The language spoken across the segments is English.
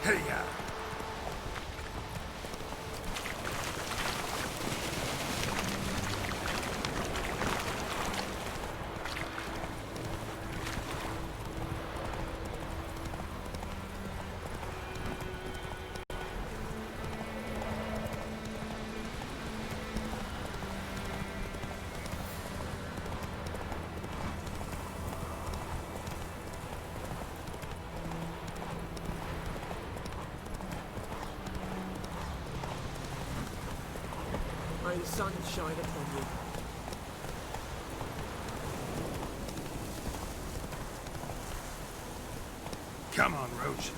Hey-ya! May the sun shine upon you. Come on, Roach.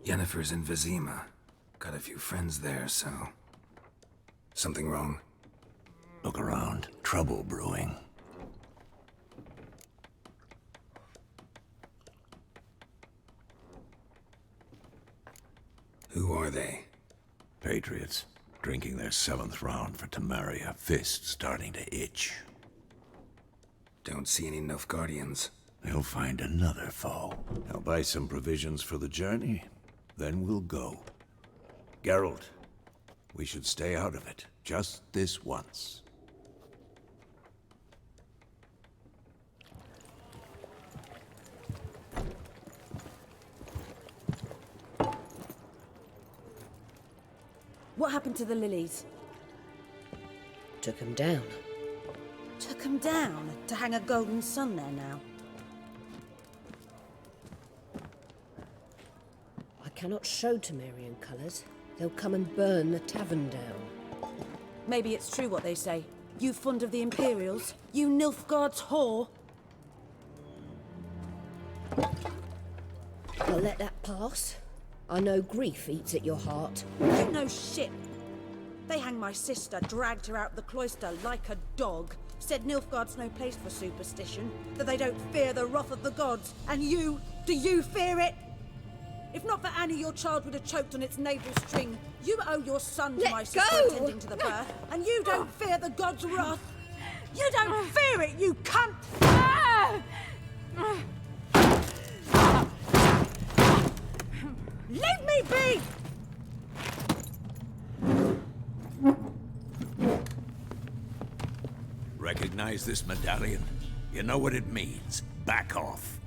Yennefer's in Vizima. Got a few friends there, so... Something wrong? Look around. Trouble brewing. Who are they? Patriots. Drinking their 7th round for Temeria. Fist starting to itch. Don't see any Nilfgaardians. They'll find another foe. I'll buy some provisions for the journey. Then we'll go. Geralt, we should stay out of it. Just this once. What happened to the lilies? Took 'em down. Took 'em down to hang a golden sun there now. I cannot show Temerian colours. They'll come and burn the tavern down. Maybe it's true what they say. You fond of the Imperials? You Nilfgaard's whore? I'll let that pass. I know grief eats at your heart. You know shit. They hanged my sister, dragged her out the cloister like a dog. Said Nilfgaard's no place for superstition, that they don't fear the wrath of the gods. And you, do you fear it? If not for Annie, your child would have choked on its navel string. You owe your son to my sister attending to the birth, and you don't fear the gods' wrath. You don't fear it, you cunt! Leave me be! Recognize this medallion? You know what it means. Back off.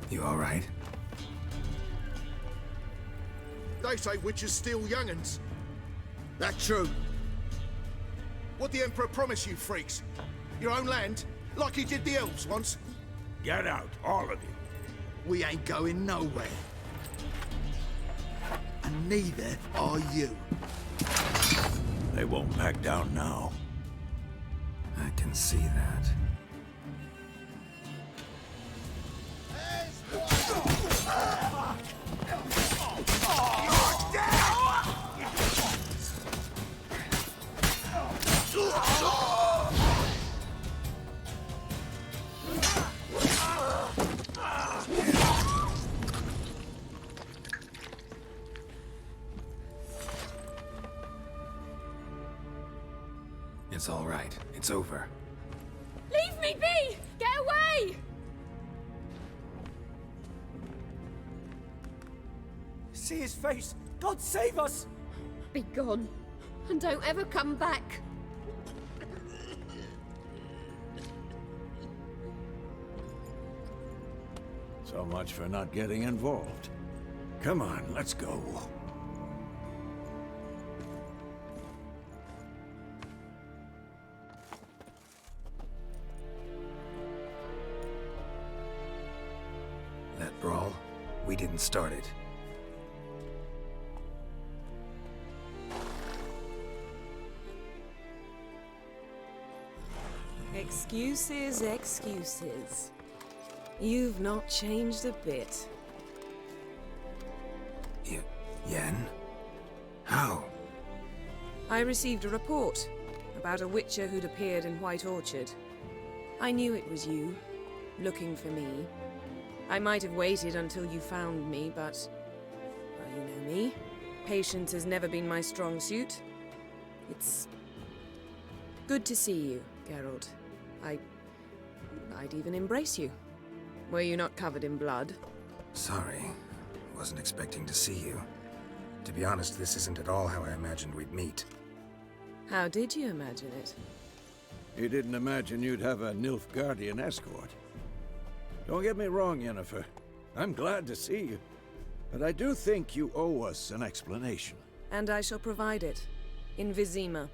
You all right? They say witches steal young'uns. That true? What the Emperor promise you, freaks? Your own land? Like he did the elves once? Get out, all of you. We ain't going nowhere. And neither are you. They won't back down now. I can see that. It's all right. It's over. Leave me be! Get away! See his face! God save us! Be gone, and don't ever come back. So much for not getting involved. Come on, let's go. That brawl, we didn't start it. Excuses, excuses. You've not changed a bit. Yen? How? I received a report about a witcher who'd appeared in White Orchard. I knew it was you, looking for me. I might have waited until you found me, but... well, you know me. Patience has never been my strong suit. It's... good to see you, Geralt. I'd even embrace you. Were you not covered in blood? Sorry. Wasn't expecting to see you. To be honest, this isn't at all how I imagined we'd meet. How did you imagine it? You didn't imagine you'd have a Nilfgaardian escort. Don't get me wrong, Yennefer. I'm glad to see you. But I do think you owe us an explanation. And I shall provide it. In Vizima.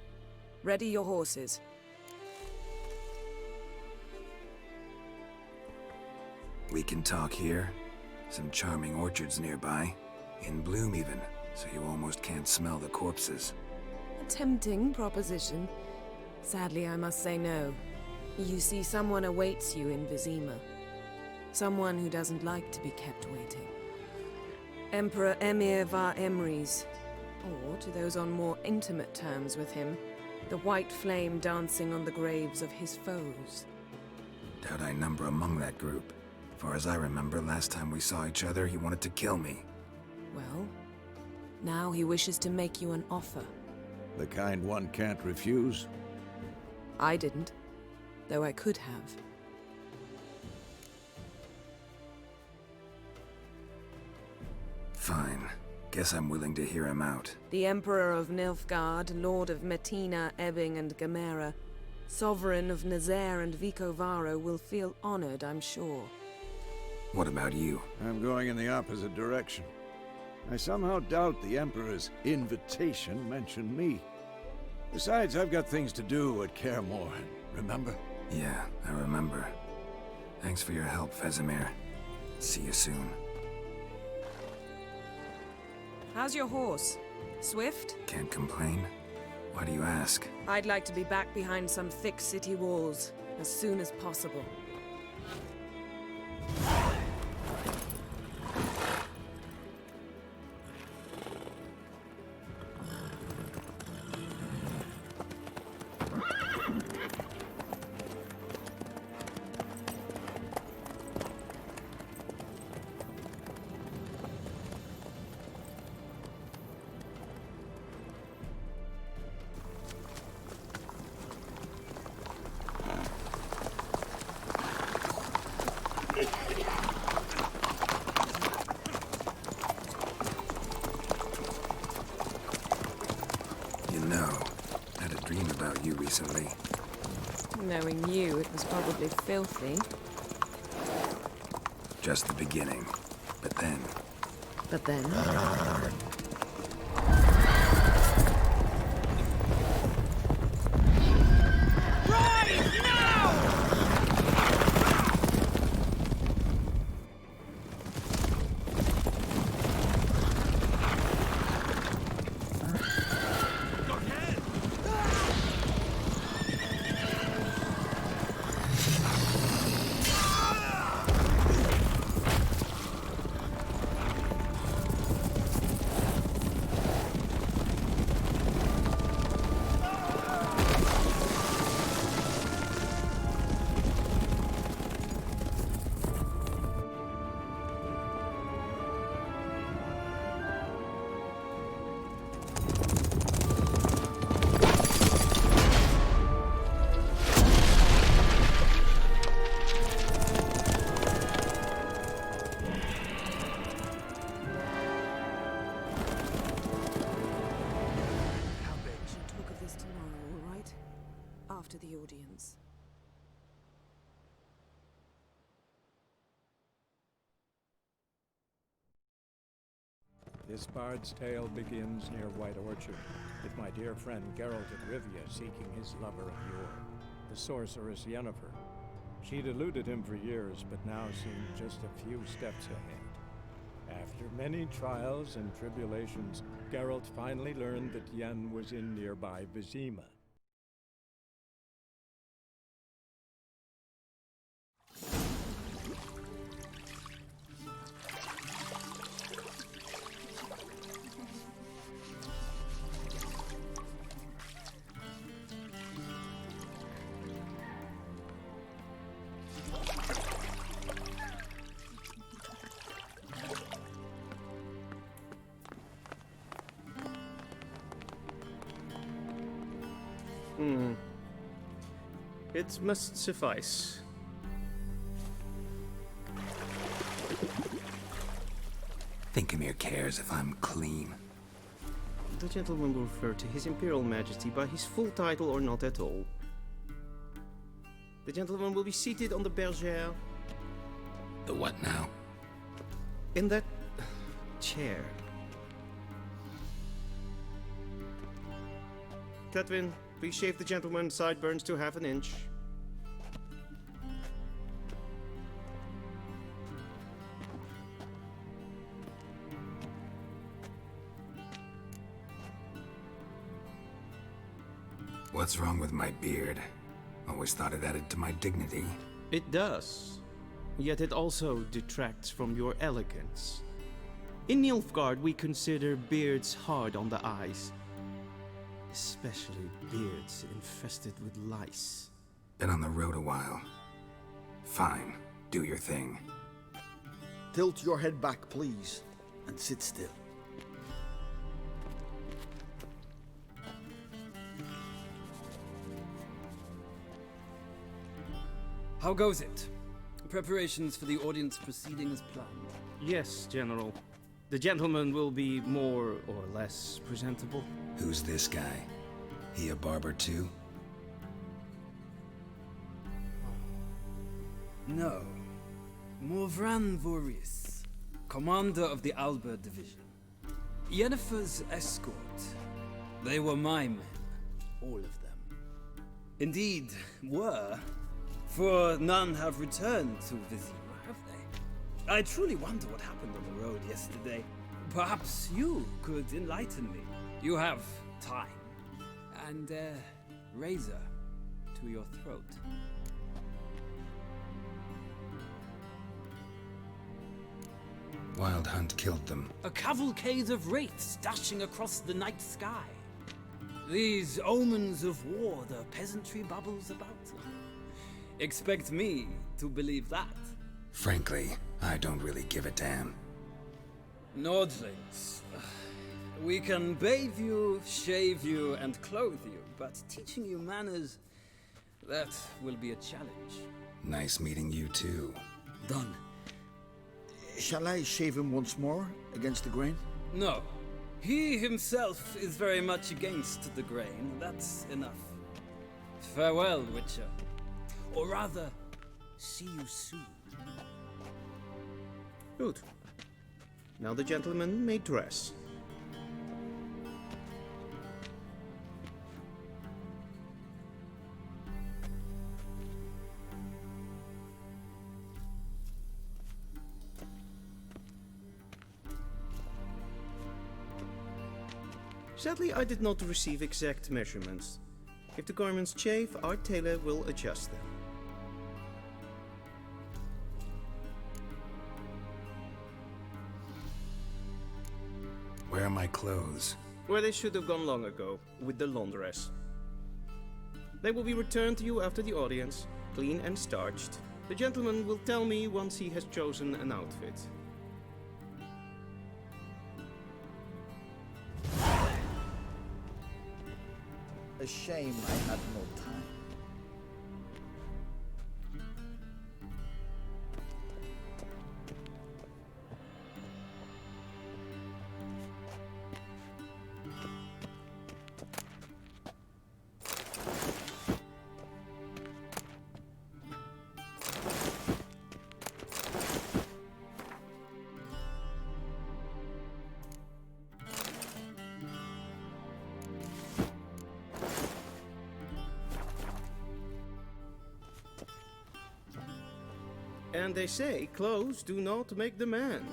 Ready your horses. We can talk here. Some charming orchards nearby. In bloom even, so you almost can't smell the corpses. A tempting proposition. Sadly, I must say no. You see, someone awaits you in Vizima. Someone who doesn't like to be kept waiting. Emperor Emhyr var Emreis. Or, to those on more intimate terms with him, the white flame dancing on the graves of his foes. Doubt I number among that group. Far as I remember, last time we saw each other, he wanted to kill me. Well, now he wishes to make you an offer. The kind one can't refuse? I didn't, though I could have. Fine. Guess I'm willing to hear him out. The Emperor of Nilfgaard, Lord of Metina, Ebbing, and Gamera, Sovereign of Nazaire and Vicovaro will feel honored, I'm sure. What about you? I'm going in the opposite direction. I somehow doubt the Emperor's invitation mentioned me. Besides, I've got things to do at Kaer Morhen, remember? Yeah, I remember. Thanks for your help, Vesemir. See you soon. How's your horse? Swift? Can't complain. Why do you ask? I'd like to be back behind some thick city walls as soon as possible. You know, I had a dream about you recently. Knowing you, it was probably filthy. Just the beginning. But then... But then... after the audience. This bard's tale begins near White Orchard, with my dear friend Geralt of Rivia seeking his lover of yore, the sorceress Yennefer. She'd eluded him for years, but now seemed just a few steps ahead. After many trials and tribulations, Geralt finally learned that Yen was in nearby Vizima. It must suffice. Think Emhyr cares if I'm clean? The gentleman will refer to His Imperial Majesty by his full title or not at all. The gentleman will be seated on the bergère. The what now? In that chair. Cletwin, please shave the gentleman's sideburns to half an inch. What's wrong with my beard? Always thought it added to my dignity. It does. Yet it also detracts from your elegance. In Nilfgaard, we consider beards hard on the eyes. Especially beards infested with lice. Been on the road a while. Fine, do your thing. Tilt your head back, please, and sit still. How goes it? Preparations for the audience proceeding as planned? Yes, General. The gentleman will be more or less presentable. Who's this guy? He a barber too? No. Morvran Voris, commander of the Alba Division. Yennefer's escort. They were my men. All of them. Indeed, were. For none have returned to Vizima, have they? I truly wonder what happened on the road yesterday. Perhaps you could enlighten me. You have time. And a razor to your throat. Wild Hunt killed them. A cavalcade of wraiths dashing across the night sky. These omens of war the peasantry bubbles about. Expect me to believe that. Frankly, I don't really give a damn. Nordlings. We can bathe you, shave you, and clothe you, but teaching you manners, that will be a challenge. Nice meeting you too. Done. Shall I shave him once more, against the grain? No. He himself is very much against the grain. That's enough. Farewell, Witcher. Or rather, see you soon. Good. Now the gentleman may dress. Sadly, I did not receive exact measurements. If the garments chafe, our tailor will adjust them. Where are my clothes? Where they should have gone long ago, with the laundress. They will be returned to you after the audience, clean and starched. The gentleman will tell me once he has chosen an outfit. A shame I had no time. And they say clothes do not make the man.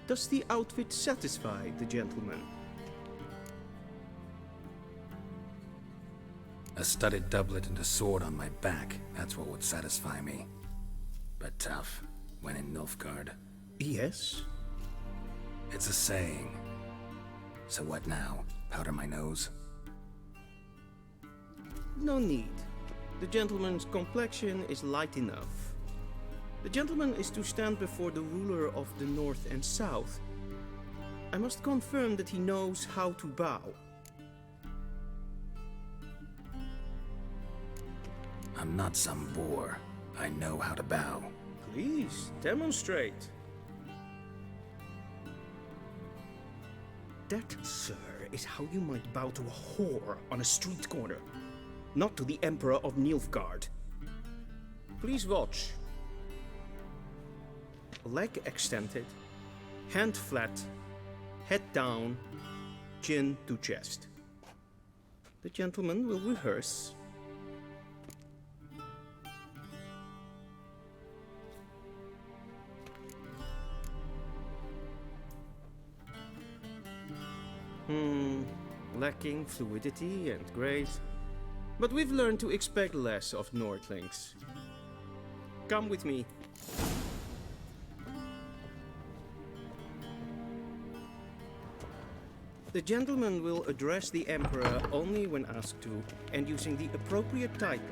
Does the outfit satisfy the gentleman? A studded doublet and a sword on my back. That's what would satisfy me. But tough, when in Nilfgaard. Yes. It's a saying. So what now? Powder my nose? No need. The gentleman's complexion is light enough. The gentleman is to stand before the ruler of the North and South. I must confirm that he knows how to bow. I'm not some boor. I know how to bow. Please, demonstrate. That, sir, is how you might bow to a whore on a street corner, not to the Emperor of Nilfgaard. Please watch. Leg extended, hand flat, head down, chin to chest. The gentleman will rehearse. Lacking fluidity and grace. But we've learned to expect less of Nordlings. Come with me. The gentleman will address the Emperor only when asked to, and using the appropriate title.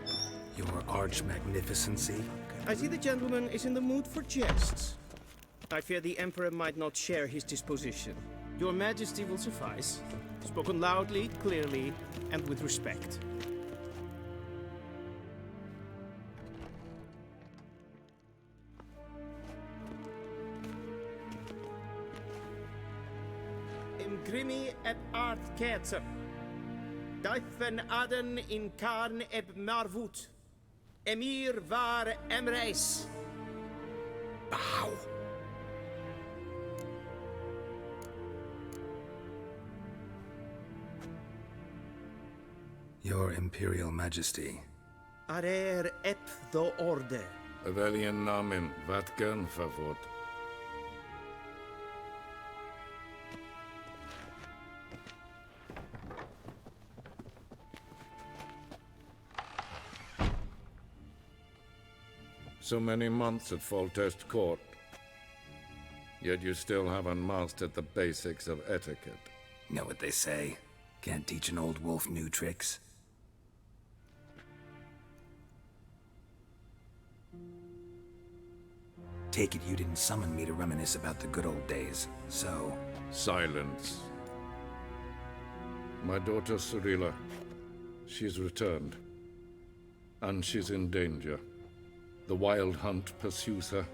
Your arch-magnificency? I see the gentleman is in the mood for jests. I fear the Emperor might not share his disposition. Your Majesty will suffice. Spoken loudly, clearly, and with respect. Imgrimi eb art ketzer. Daifen aden in karn eb marvut. Emhyr var Emreis. Bow. Your Imperial Majesty. Arer ep do orde. Weljen namen, wat gern favort. So many months at Foltest Court. Yet you still haven't mastered the basics of etiquette. Know what they say? Can't teach an old wolf new tricks. Take it you didn't summon me to reminisce about the good old days, so... Silence. My daughter Cyrilla, she's returned. And she's in danger. The Wild Hunt pursues her.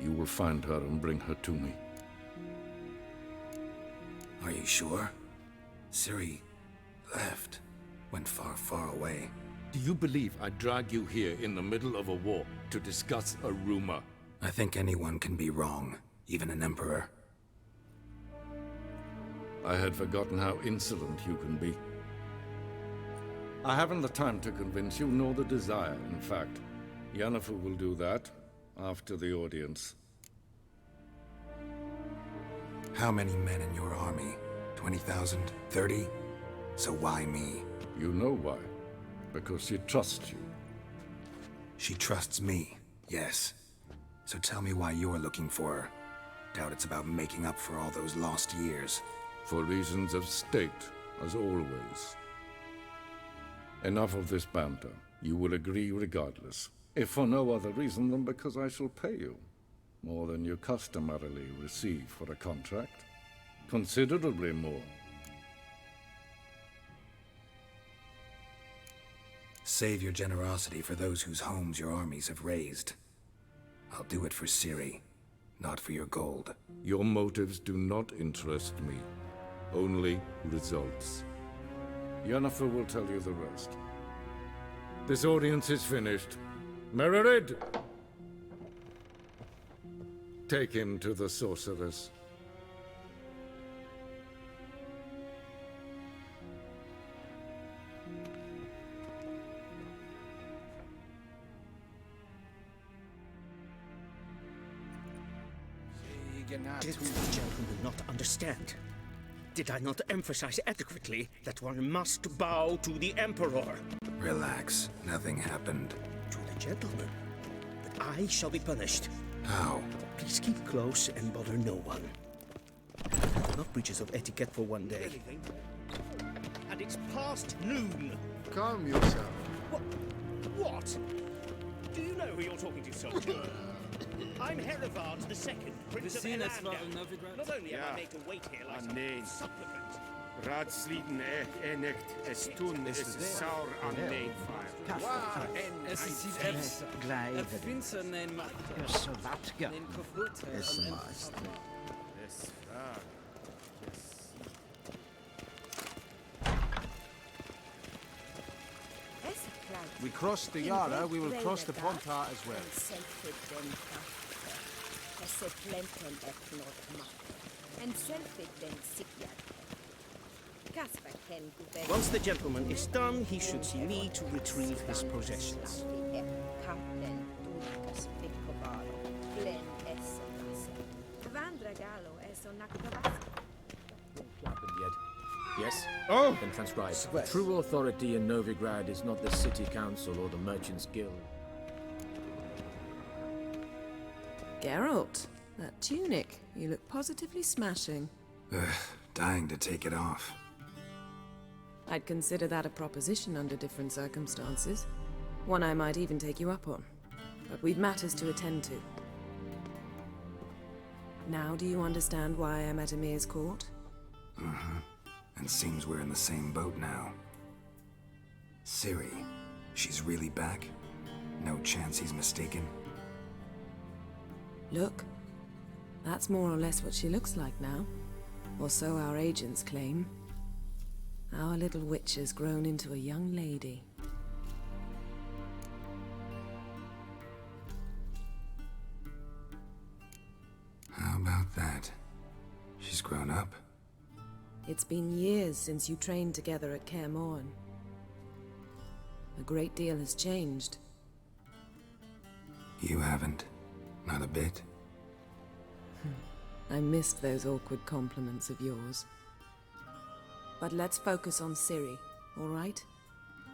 You will find her and bring her to me. Are you sure? Ciri left. Went far, far away. Do you believe I drag you here in the middle of a war to discuss a rumor? I think anyone can be wrong, even an emperor. I had forgotten how insolent you can be. I haven't the time to convince you, nor the desire, in fact. Yennefer will do that after the audience. How many men in your army? 20,000? 30? So why me? You know why. Because she trusts you. She trusts me, yes. So tell me why you're looking for her. Doubt it's about making up for all those lost years. For reasons of state, as always. Enough of this banter. You will agree regardless. If for no other reason than because I shall pay you. More than you customarily receive for a contract. Considerably more. Save your generosity for those whose homes your armies have razed. I'll do it for Ciri, not for your gold. Your motives do not interest me. Only results. Yennefer will tell you the rest. This audience is finished. Mererid! Take him to the sorceress. Did the gentleman not understand? Did I not emphasize adequately that one must bow to the Emperor? Relax. Nothing happened. To the gentleman. But I shall be punished. How? Please keep close and bother no one. Not breaches of etiquette for one day. And it's past noon. Calm yourself. What? Do you know who you're talking to, soldier? I'm Herivard II, Prince of Elander. Not only am I made to wait here like some supplicant, Raadsliden enigt es tun is saur aan needvaar. Waar en Es ist ein Epsa. Finster nein Macht. So wat ga. Nein Kofut. Is master. Es vraag. We crossed the Yara, we will cross the Pontar as well. Once the gentleman is done, he should see me to retrieve his possessions. Yes? Oh! Then transcribe. True authority in Novigrad is not the city council or the merchants guild. Geralt, that tunic. You look positively smashing. Ugh, dying to take it off. I'd consider that a proposition under different circumstances. One I might even take you up on. But we've matters to attend to. Now do you understand why I'm at Emhyr's court? Mm-hmm. And seems we're in the same boat now. Ciri, she's really back? No chance he's mistaken? Look, that's more or less what she looks like now. Or so our agents claim. Our little witch has grown into a young lady. How about that? She's grown up? It's been years since you trained together at Kaer Morhen. A great deal has changed. You haven't. Not a bit. I missed those awkward compliments of yours. But let's focus on Ciri, all right?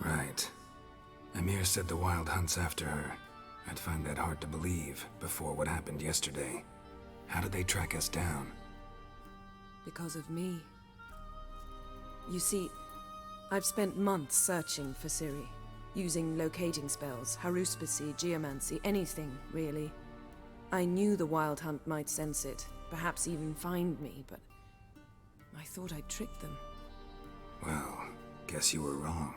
Right. Emhyr said the Wild Hunt's after her. I'd find that hard to believe before what happened yesterday. How did they track us down? Because of me. You see, I've spent months searching for Ciri, using locating spells, haruspicy, geomancy, anything, really. I knew the Wild Hunt might sense it, perhaps even find me, but I thought I'd tricked them. Well, guess you were wrong.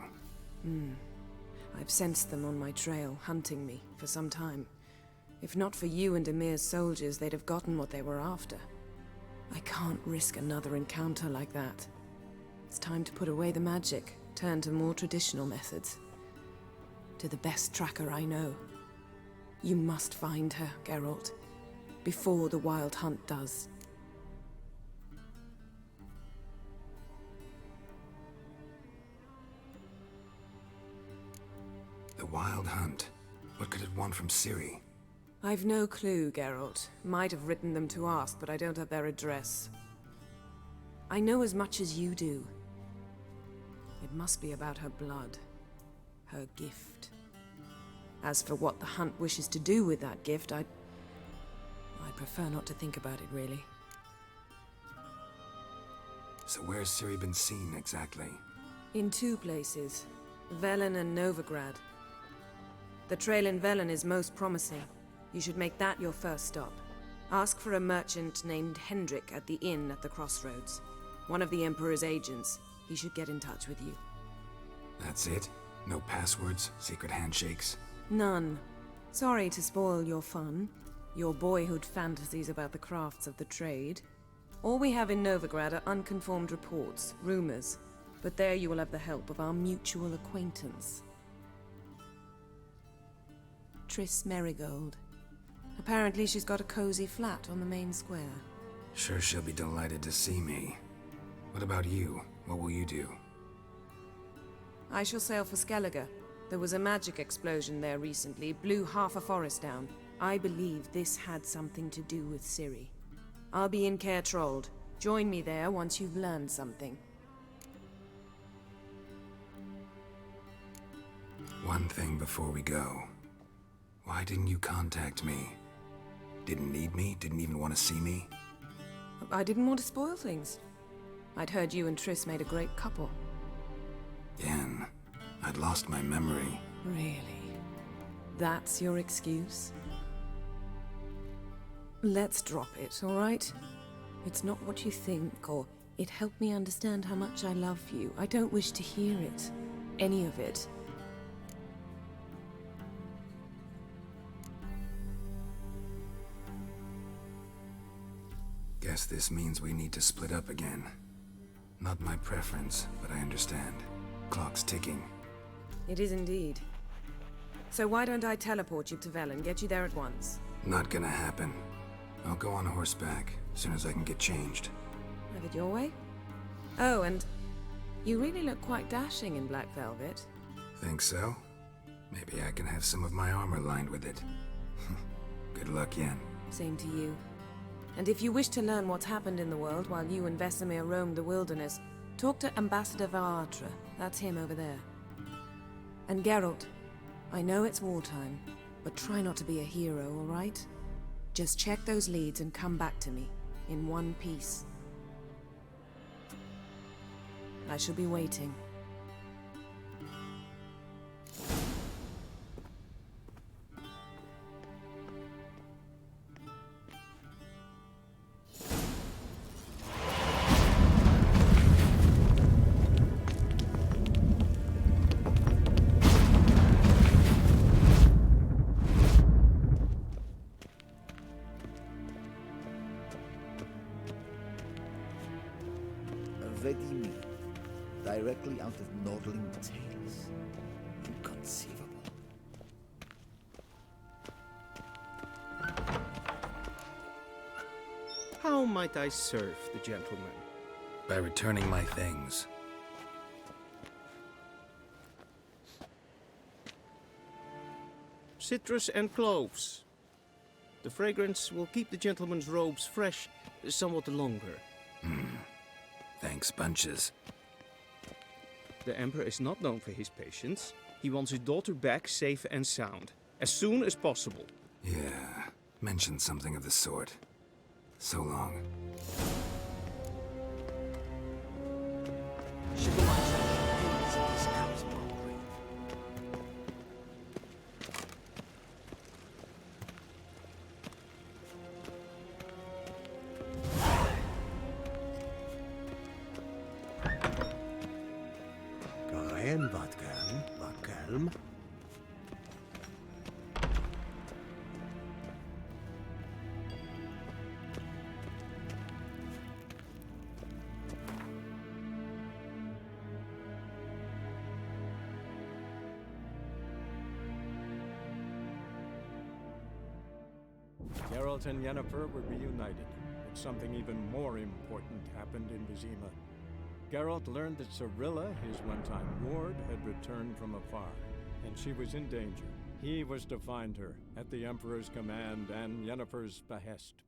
I've sensed them on my trail, hunting me, for some time. If not for you and Emhyr's soldiers, they'd have gotten what they were after. I can't risk another encounter like that. It's time to put away the magic, turn to more traditional methods. To the best tracker I know. You must find her, Geralt, before the Wild Hunt does. The Wild Hunt? What could it want from Ciri? I've no clue, Geralt. Might have written them to ask, but I don't have their address. I know as much as you do. It must be about her blood. Her gift. As for what the Hunt wishes to do with that gift, I'd prefer not to think about it, really. So where's Ciri been seen, exactly? In two places. Velen and Novigrad. The trail in Velen is most promising. You should make that your first stop. Ask for a merchant named Hendrik at the inn at the crossroads. One of the Emperor's agents. He should get in touch with you. That's it? No passwords, secret handshakes? None. Sorry to spoil your fun. Your boyhood fantasies about the crafts of the trade. All we have in Novigrad are unconformed reports, rumors. But there you will have the help of our mutual acquaintance. Triss Merigold. Apparently she's got a cozy flat on the main square. Sure she'll be delighted to see me. What about you? What will you do? I shall sail for Skellige. There was a magic explosion there recently, blew half a forest down. I believe this had something to do with Ciri. I'll be in Caer Trold. Join me there once you've learned something. One thing before we go. Why didn't you contact me? Didn't need me? Didn't even want to see me? I didn't want to spoil things. I'd heard you and Triss made a great couple. Yen, I'd lost my memory. Really? That's your excuse? Let's drop it, all right? It's not what you think or It helped me understand how much I love you. I don't wish to hear it. Any of it. Guess this means we need to split up again. Not my preference, but I understand. Clock's ticking. It is indeed. So why don't I teleport you to Vel and get you there at once? Not gonna happen. I'll go on horseback, as soon as I can get changed. Have it your way? Oh, and you really look quite dashing in black velvet. Think so? Maybe I can have some of my armor lined with it. Good luck, Yen. Same to you. And if you wish to learn what's happened in the world while you and Vesemir roamed the wilderness, talk to Ambassador Varatra. That's him over there. And Geralt, I know it's wartime, but try not to be a hero, all right? Just check those leads and come back to me, in one piece. I shall be waiting. Vedimi, directly out of Nordling tales. Inconceivable. How might I serve the gentleman? By returning my things. Citrus and cloves. The fragrance will keep the gentleman's robes fresh somewhat longer. Thanks, bunches. The Emperor is not known for his patience. He wants his daughter back safe and sound, as soon as possible. Yeah, mentioned something of the sort. So long. En wat kalm. Geralt and Yennefer were reunited, but something even more important happened in Vizima. Geralt learned that Cirilla, his one-time ward, had returned from afar, and she was in danger. He was to find her, at the Emperor's command and Yennefer's behest.